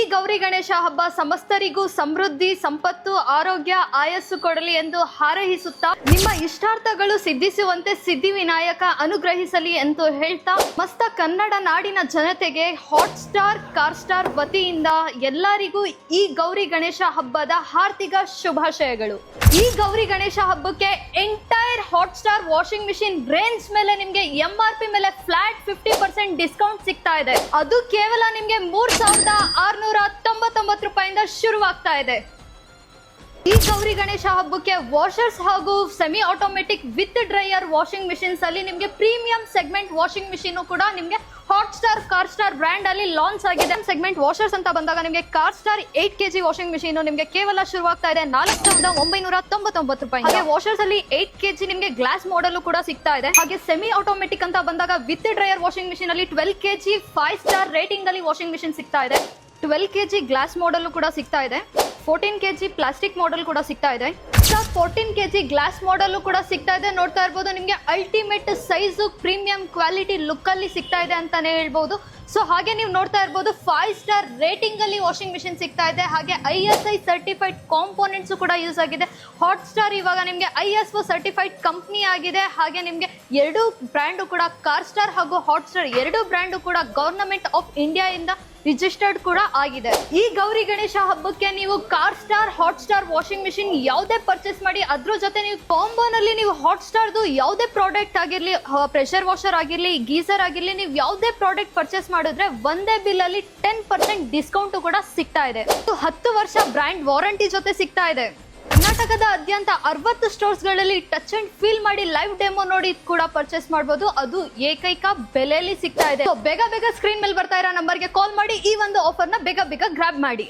ಈ ಗೌರಿ ಗಣೇಶ ಹಬ್ಬ ಸಮಸ್ತರಿಗೂ ಸಮೃದ್ಧಿ, ಸಂಪತ್ತು, ಆರೋಗ್ಯ, ಆಯಸ್ಸು ಕೊಡಲಿ ಎಂದು ಹಾರೈಸುತ್ತಾ ನಿಮ್ಮ ಇಷ್ಟಾರ್ಥಗಳು ಸಿದ್ಧಿಸುವಂತೆ ಸಿದ್ಧಿವಿನಾಯಕ ಅನುಗ್ರಹಿಸಲಿ ಎಂದು ಹೇಳ್ತಾ ಮಸ್ತ ಕನ್ನಡ ನಾಡಿನ ಜನತೆಗೆ ಹಾಟ್ಸ್ಟಾರ್ ಕಾರ್ಸ್ಟಾರ್ ವತಿಯಿಂದ ಎಲ್ಲರಿಗೂ ಈ ಗೌರಿ ಗಣೇಶ ಹಬ್ಬದ ಹಾರ್ದಿಕ ಶುಭಾಶಯಗಳು. ಈ ಗೌರಿ ಗಣೇಶ ಹಬ್ಬಕ್ಕೆ entire Hotstar washing machine range ಮೇಲೆ ನಿಮ್ಗೆ MRP ಮೇಲೆ ಫ್ಲಾಟ್ 50% ಡಿಸ್ಕೌಂಟ್ ಸಿಗ್ತಾ ಇದೆ. ಅದು ಕೇವಲ ನಿಮ್ಗೆ 3699 ರೂಪಾಯಿಂದ ಶುರುವಾಗ್ತಾ ಇದೆ. ಈ ಗೌರಿ ಗಣೇಶ ಹಬ್ಬಕ್ಕೆ ವಾಷರ್ಸ್ ಹಾಗೂ semi automatic with dryer washing machines ಅಲ್ಲಿ ನಿಮ್ಗೆ ಪ್ರೀಮಿಯಂ ಸೆಗ್ಮೆಂಟ್ ವಾಷಿಂಗ್ ಮಿಷಿನ್ ಕೂಡ ನಿಮ್ಗೆ ಹಾಟ್ಸ್ಟಾರ್ ಕಾರ್ಸ್ಟಾರ್ ಬ್ರ್ಯಾಂಡ್ ಅಲ್ಲಿ ಲಾಂಚ್ ಆಗಿದೆ. ಸೆಗ್ಮೆಂಟ್ ವಾಷರ್ಸ್ ಅಂತ ಬಂದಾಗ ನಿಮಗೆ ಕಾರ್ಸ್ಟಾರ್ 8 kg ವಾಷಿಂಗ್ ಮಿಷಿನ್ ನಿಮಗೆ ಕೇವಲ ಶುರುವಾಗ್ತಾ ಇದೆ 4999 ರೂಪಾಯಿ. ಹಾಗೆ ವಾಷರ್ಸ್ ಅಲ್ಲಿ 8 kg ನಿಮಗೆ ಗ್ಲಾಸ್ ಮಾಡೆಲ್ ಕೂಡ ಸಿಗ್ತಾ ಇದೆ. ಹಾಗೆ ಸೆಮಿ ಆಟೋಮೆಟಿಕ್ ಅಂತ ಬಂದಾಗ ವಿತ್ ಡ್ರೈಯರ್ ವಾಷಿಂಗ್ ಮಿಷಿನ್ ಅಲ್ಲಿ 12 kg 5 ಸ್ಟಾರ್ ರೇಟಿಂಗ್ ಅಲ್ಲಿ ವಾಷಿಂಗ್ ಮಿಷಿನ್ ಸಿಗ್ತಾ ಇದೆ. 12 kg ಗ್ಲಾಸ್ ಮಾಡೆಲ್ ಕೂಡ ಸಿಗ್ತಾ ಇದೆ. 14 kg ಪ್ಲಾಸ್ಟಿಕ್ ಮಾಡೆಲ್ ಕೂಡ ಸಿಗ್ತಾ ಇದೆ. 14 kg ಗ್ಲಾಸ್ ಮಾಡೆಲ್ ಕೂಡ ಸಿಗ್ತಾ ಇದೆ. ನೋಡ್ತಾ ಇರ್ಬೋದು ನಿಮಗೆ ultimate size premium quality look ಅಲ್ಲಿ ಸಿಗ್ತಾ ಇದೆ ಅಂತಾನೆ ಹೇಳ್ಬೋದು. ಸೊ ಹಾಗೆ ನೀವು ನೋಡ್ತಾ ಇರ್ಬೋದು 5 ಸ್ಟಾರ್ ರೇಟಿಂಗ್ ಅಲ್ಲಿ ವಾಷಿಂಗ್ ಮಿಷಿನ್ ಸಿಗ್ತಾ ಇದೆ. ಹಾಗೆ ISI ಸರ್ಟಿಫೈಡ್ ಕಾಂಪೋನೆಂಟ್ಸ್ ಕೂಡ ಯೂಸ್ ಆಗಿದೆ. ಹಾಟ್ಸ್ಟಾರ್ ಇವಾಗ ನಿಮಗೆ ISO ಸರ್ಟಿಫೈಡ್ ಕಂಪ್ನಿ ಆಗಿದೆ. ಹಾಗೆ ನಿಮಗೆ ಎರಡು ಬ್ರ್ಯಾಂಡು ಕೂಡ ಕಾರ್ಸ್ಟಾರ್ ಹಾಗೂ ಹಾಟ್ಸ್ಟಾರ್ ಎರಡು ಬ್ರ್ಯಾಂಡು ಕೂಡ ಗವರ್ನಮೆಂಟ್ ಆಫ್ ಇಂಡಿಯಾ ಇಂದ ರಿಜಿಸ್ಟರ್ಡ್ ಕೂಡ ಆಗಿದೆ. ಈ ಗೌರಿ ಗಣೇಶ ಹಬ್ಬಕ್ಕೆ ನೀವು ಕಾರ್ಸ್ಟಾರ್ ಹಾಟ್ಸ್ಟಾರ್ ವಾಷಿಂಗ್ ಮಿಷಿನ್ ಯಾವುದೇ ಪರ್ಚೇಸ್ ಮಾಡಿ ಅದ್ರ ಜೊತೆ ನೀವು ಕಾಂಬೋನಲ್ಲಿ ನೀವು ಹಾಟ್ಸ್ಟಾರ್ದು ಯಾವುದೇ ಪ್ರಾಡಕ್ಟ್ ಆಗಿರ್ಲಿ, ಪ್ರೆಷರ್ ವಾಷರ್ ಆಗಿರ್ಲಿ, ಗೀಸರ್ ಆಗಿರ್ಲಿ, ನೀವು ಯಾವುದೇ ಪ್ರಾಡಕ್ಟ್ ಪರ್ಚೇಸ್ ಮಾಡಿದ್ರೆ ಒಂದೇ ಬಿಲ್ ಅಲ್ಲಿ 10% ಡಿಸ್ಕೌಂಟ್ ಕೂಡ ಸಿಗ್ತಾ ಇದೆ. 10 ವರ್ಷ ಬ್ರ್ಯಾಂಡ್ ವಾರಂಟಿ ಜೊತೆ ಸಿಗ್ತಾ ಇದೆ. ಕರ್ನಾಟಕದಾದ್ಯಂತ 60 ಸ್ಟೋರ್ಸ್ ಗಳಲ್ಲಿ ಟಚ್ ಅಂಡ್ ಫೀಲ್ ಮಾಡಿ ಲೈವ್ ಡೆಮೋ ನೋಡಿ ಕೂಡ ಪರ್ಚೇಸ್ ಮಾಡಬಹುದು. ಅದು ಏಕೈಕ ಬೆಲೆಯಲ್ಲಿ ಸಿಗ್ತಾ ಇದೆ. ಬೇಗ ಸ್ಕ್ರೀನ್ ಮೇಲೆ ಬರ್ತಾ ಇರೋ ನಂಬರ್ಗೆ ಕಾಲ್ ಮಾಡಿ ಈ ಒಂದು ಆಫರ್ ನ ಬೇಗ ಗ್ರಾಬ್ ಮಾಡಿ.